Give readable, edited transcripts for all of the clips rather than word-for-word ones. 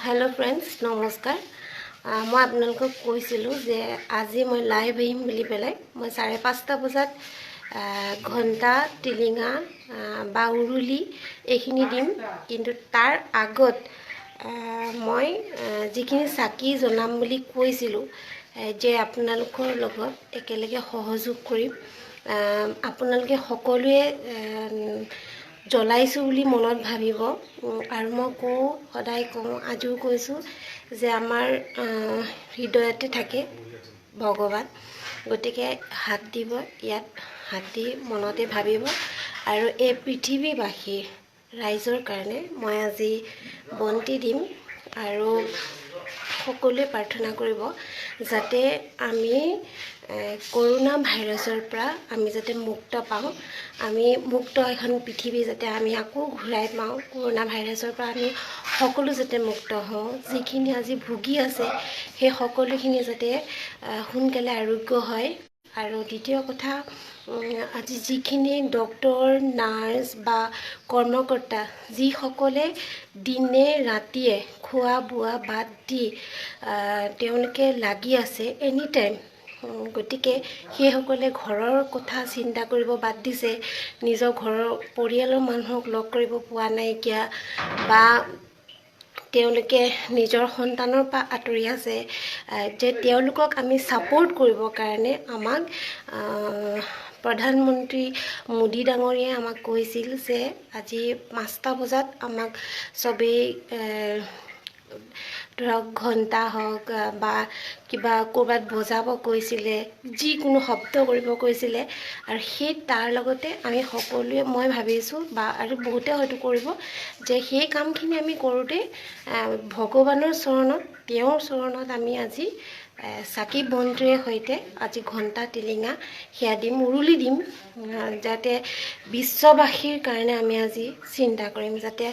Hello friends नमस्कार मैं आपनालोকক কৈছিলোঁ যে আজি মই লাইভ আহিম বুলি পেলাই মই 5:30 বজাত ঘণ্টা টিলিঙা বা উৰুলি এইখিনি দিম কিন্তু তাৰ আগত মই যিখিনি চাকি জনাম বুলি কৈছিলোঁ যে আপোনালোকৰ লগত একেলগে সহযোগ কৰিম আপোনালোকে সকলোৱে জ্বলাইছোঁ বুলি মনত ভাবিব আৰু মই কওঁ সদায় কওঁ আজিও কৈছোঁ যে আমাৰ হৃদয়তে থাকে ভগৱান গতিকে হাত দিব ইয়াত হাত দি মনতে ভাবিব আৰু এই পৃথিৱীবাসী ৰাইজৰ কাৰণে মই আজি বন্তি দিম আৰু সকলোৱে প্ৰাৰ্থনা কৰিব যাতে আমি কৰোনা ভাইৰাছৰ পৰা আমি যাতে মুক্ত পাওঁ আমি মুক্ত এখন পৃথিৱী যাতে আমি আকৌ ঘূৰাই পাওঁ কৰোনা ভাইৰাছৰ পৰা আমি সকলো যাতে মুক্ত হওঁ যিখিনি আজি ভুগি আছে সেই সকলোখিনি যাতে সোনকালে আৰোগ্য হয় আৰু দ্বিতীয় কথা আজি যিখিনি ডক্টৰ নাৰ্ছ বা কৰ্মকৰ্তা যিসকলে দিনে ৰাতিয়ে খোৱা বোৱা বাদ দি তেওঁলোকে লাগি আছে এনি টাইম গতিকে সেইসকলে ঘৰৰ কথা চিন্তা কৰিব বাদ দিছে নিজৰ ঘৰৰ পৰিয়ালৰ মানুহক লগ কৰিব পোৱা নাইকিয়া বা তেওঁলোকে নিজৰ সন্তানৰ পৰা আঁতৰি আছে যে তেওঁলোকক আমি সাপোৰ্ট কৰিবৰ কাৰণে আমাক প্ৰধানমন্ত্ৰী মোদী ডাঙৰীয়াই আমাক কৈছিল যে আজি 5টা বজাত আমাক সবেই ধৰক ঘণ্টা হওক বা কিবা ক'ৰবাত বজাব কৈছিলে যিকোনো শব্দ কৰিব কৈছিলে আৰু সেই তাৰ লগতে আমি সকলোৱে মই ভাবিছোঁ বা আৰু বহুতে হয়তো কৰিব যে সেই কামখিনি আমি কৰোঁতে ভগৱানৰ চৰণত তেওঁৰ চৰণত আমি আজি চাকি বন্তিৰে সৈতে আজি ঘণ্টা টিলিঙা সেয়া দিম উৰুলি দিম যাতে বিশ্ববাসীৰ কাৰণে আমি আজি চিন্তা কৰিম যাতে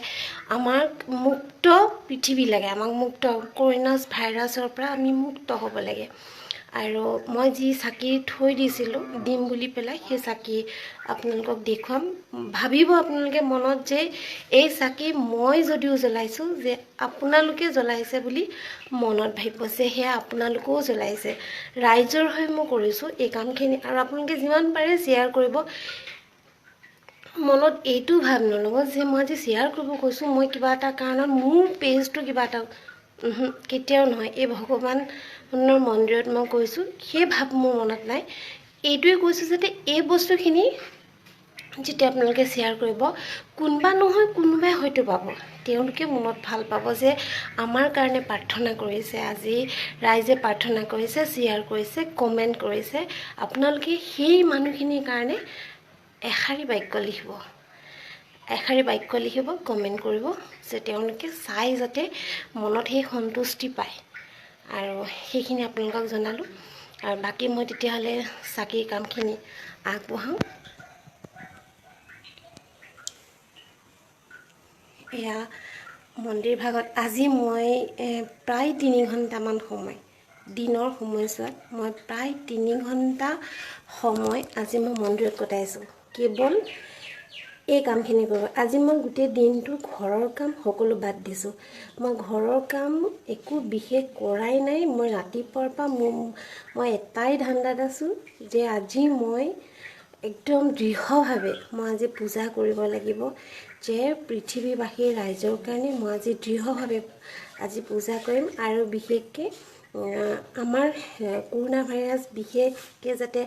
আমাক মুক্ত পৃথিৱী লাগে আমাক মুক্ত কৰোনা ভাইৰাছৰ পৰা আমি মুক্ত হ'ব লাগে আৰু মই যি চাকি থৈ দিছিলোঁ দিম বুলি পেলাই সেই চাকি আপোনালোকক দেখুৱাম ভাবিব আপোনালোকে মনত যে এই চাকি মই যদিও জ্বলাইছোঁ যে আপোনালোকে জ্বলাইছে বুলি মনত ভাবিব যে সেয়া আপোনালোকেও জ্বলাইছে ৰাইজৰ হৈ মই কৰিছোঁ এই কামখিনি আৰু আপোনালোকে যিমান পাৰে শ্বেয়াৰ কৰিব মনত এইটো ভাব নল'ব যে মই আজি শ্বেয়াৰ কৰিব কৈছোঁ মই কিবা এটা কাৰণত মোৰ পেজটো কিবা এটা কেতিয়াও নহয় এই ভগৱানৰ মন্দিৰত মই কৈছোঁ সেই ভাব মোৰ মনত নাই এইটোৱে কৈছোঁ যাতে এই বস্তুখিনি যেতিয়া আপোনালোকে শ্বেয়াৰ কৰিব কোনোবা নহয় কোনোবাই হয়তো পাব তেওঁলোকে মনত ভাল পাব যে আমাৰ কাৰণে প্ৰাৰ্থনা কৰিছে আজি ৰাইজে প্ৰাৰ্থনা কৰিছে শ্বেয়াৰ কৰিছে কমেণ্ট কৰিছে আপোনালোকে সেই মানুহখিনিৰ কাৰণে এষাৰি বাক্য লিখিব কমেণ্ট কৰিব যে তেওঁলোকে চাই যাতে মনত সেই সন্তুষ্টি পায় আৰু সেইখিনি আপোনালোকক জনালোঁ আৰু বাকী মই তেতিয়াহ'লে চাকিৰ কামখিনি আগবঢ়াওঁ এয়া মন্দিৰ ভাগত আজি মই প্ৰায় 3 ঘণ্টামান সময় দিনৰ সময়ছোৱাত মই প্ৰায় 3 ঘণ্টা সময় আজি মই মন্দিৰত কটাইছোঁ কেৱল এই কামখিনি কৰিব আজি মই গোটেই দিনটো ঘৰৰ কাম সকলো বাদ দিছোঁ মই ঘৰৰ কাম একো বিশেষ কৰাই নাই মই ৰাতিপুৱাৰ পৰা মই এটাই ধান্দাত আছোঁ যে আজি মই একদম দৃঢ়ভাৱে মই আজি পূজা কৰিব লাগিব যে পৃথিৱীবাসীৰ ৰাইজৰ কাৰণে মই আজি দৃঢ়ভাৱে আজি পূজা কৰিম আৰু বিশেষকৈ আমাৰ কৰোনা ভাইৰাছ বিশেষকৈ যাতে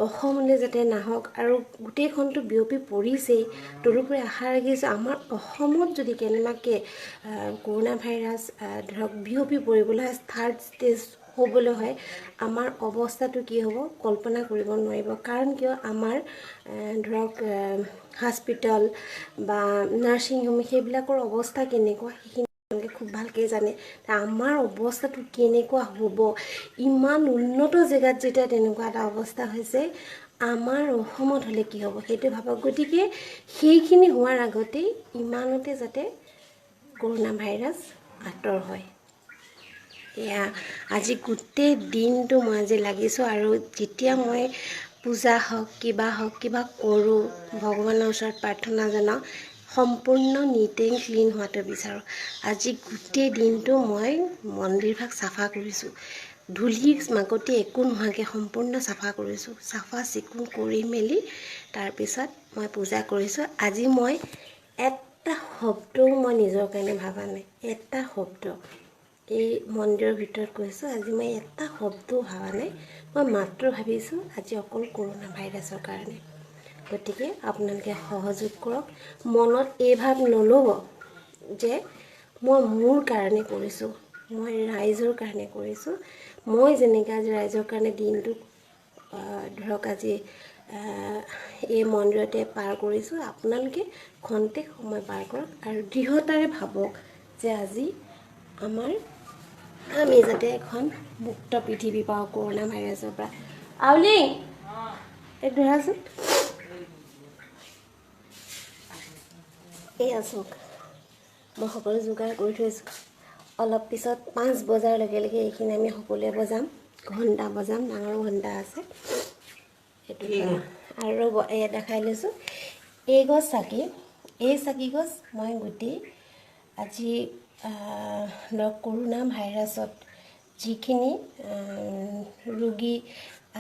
অসমলৈ যাতে নাহক আৰু গোটেইখনটো বিয়পি পৰিছেই তদুপৰি আশা ৰাখিছোঁ আমাৰ অসমত যদি কেনেবাকৈ কৰোনা ভাইৰাছ ধৰক বিয়পি পৰিবলৈ হয় 3rd ষ্টেজ হ'বলৈ হয় আমাৰ অৱস্থাটো কি হ'ব কল্পনা কৰিব নোৱাৰিব কাৰণ কিয় আমাৰ ধৰক হস্পিটেল বা নাৰ্ছিং হোম সেইবিলাকৰ অৱস্থা কেনেকুৱা সেইখিনি খুব ভালকৈ জানে আমাৰ অৱস্থাটো কেনেকুৱা হ'ব ইমান উন্নত জেগাত যেতিয়া তেনেকুৱা এটা অৱস্থা হৈছে আমাৰ অসমত হ'লে কি হ'ব সেইটো ভাবক গতিকে সেইখিনি হোৱাৰ আগতেই ইমানতে যাতে কৰোনা ভাইৰাছ আঁতৰ হয় এয়া আজি গোটেই দিনটো মই আজি লাগিছোঁ আৰু যেতিয়া মই পূজা হওক কিবা কৰোঁ ভগৱানৰ ওচৰত প্ৰাৰ্থনা জনাওঁ সম্পূৰ্ণ নিট এণ্ড ক্লিন হোৱাটো বিচাৰোঁ। আজি গোটেই দিনটো মই মন্দিৰভাগ চাফা কৰিছোঁ, ধূলি মাকতি একো নোহোৱাকৈ সম্পূৰ্ণ চাফা কৰিছোঁ। চাফা চিকুণ কৰি মেলি তাৰপিছত মই পূজা কৰিছোঁ। আজি মই এটা শব্দও মই নিজৰ কাৰণে ভবা নাই, এটা শব্দ এই মন্দিৰৰ ভিতৰত কৈছোঁ। আজি মই এটা শব্দও ভবা নাই, মই মাত্ৰ ভাবিছোঁ আজি অকল কৰোণা ভাইৰাছৰ কাৰণে। গতিকে আপোনালোকে সহযোগ কৰক। মনত এই ভাৱ নল'ব যে মই মোৰ কাৰণে কৰিছোঁ, মই ৰাইজৰ কাৰণে কৰিছোঁ। মই যেনেকৈ আজি ৰাইজৰ কাৰণে দিনটো ধৰক আজি এই মন্দিৰতে পাৰ কৰিছোঁ, আপোনালোকে খন্তেক সময় পাৰ কৰক আৰু দৃঢ়তাৰে ভাবক যে আজি আমি যাতে এখন মুক্ত পৃথিৱী পাওঁ কৰোণা ভাইৰাছৰ পৰা। আউলি এক ধৰাচোন, এই আছোঁ মই সকলো যোগাৰ কৰি থৈছোঁ। অলপ পিছত 5 বজাৰ লগে লগে এইখিনি আমি সকলোৱে বজাম, ঘণ্টা বজাম, ডাঙৰ ঘণ্টা আছে সেইটো। আৰু এয়া দেখাই লৈছোঁ এই গছ চাকি, এই চাকি গছ মই গোটেই আজি ধৰক কৰোণা ভাইৰাছত যিখিনি ৰোগী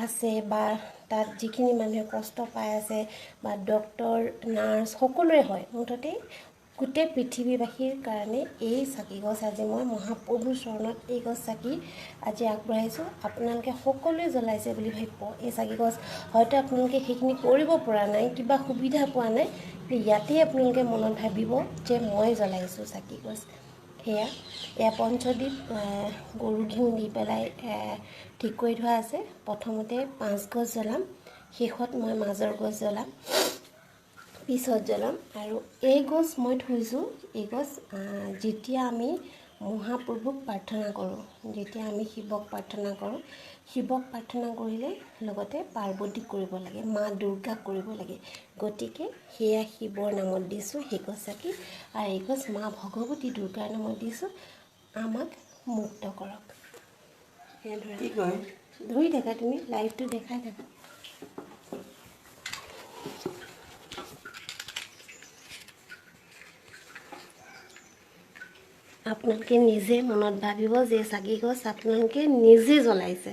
আছে বা তাত যিখিনি মানুহে কষ্ট পাই আছে বা ডক্তৰ নাৰ্ছ সকলোৰে হয়, মুঠতে গোটেই পৃথিৱীবাসীৰ কাৰণে এই চাকি গছ আজি মই মহাপ্ৰভুৰ চৰণত এই গছ চাকি আজি আগবঢ়াইছোঁ। আপোনালোকে সকলোৱে জ্বলাইছে বুলি ভাবিব এই চাকি গছ। হয়তো আপোনালোকে সেইখিনি কৰিব পৰা নাই, কিবা সুবিধা পোৱা নাই, ইয়াতেই আপোনালোকে মনত ভাবিব যে মই জ্বলাইছোঁ চাকি গছ। এয়া পঞ্চদ্বীপ গৰু ঘিউ দি পেলাই ঠিক কৰি থোৱা আছে। প্ৰথমতে 5 গছ জ্বলাম, শেষত মই মাজৰ গছ জ্বলাম, পিছত জ্বলাম। আৰু এই গছ মই থৈছোঁ, এই গছ যেতিয়া আমি মহাপ্ৰভুক প্ৰাৰ্থনা কৰোঁ, যেতিয়া আমি শিৱক প্ৰাৰ্থনা কৰোঁ, শিৱক প্ৰাৰ্থনা কৰিলে লগতে পাৰ্বতীক কৰিব লাগে, মা দুৰ্গাক কৰিব লাগে। গতিকে সেয়া শিৱৰ নামত দিছোঁ সেই গছ চাকি, আৰু এই গছ মা ভগৱতী দুৰ্গাৰ নামত দিছোঁ, আমাক মুক্ত কৰক। ধৰি থাকা, তুমি লাইভটো দেখাই থাকা। আপোনালোকে নিজে মনত ভাবিব যে চাকি গছ আপোনালোকে নিজে জ্বলাইছে।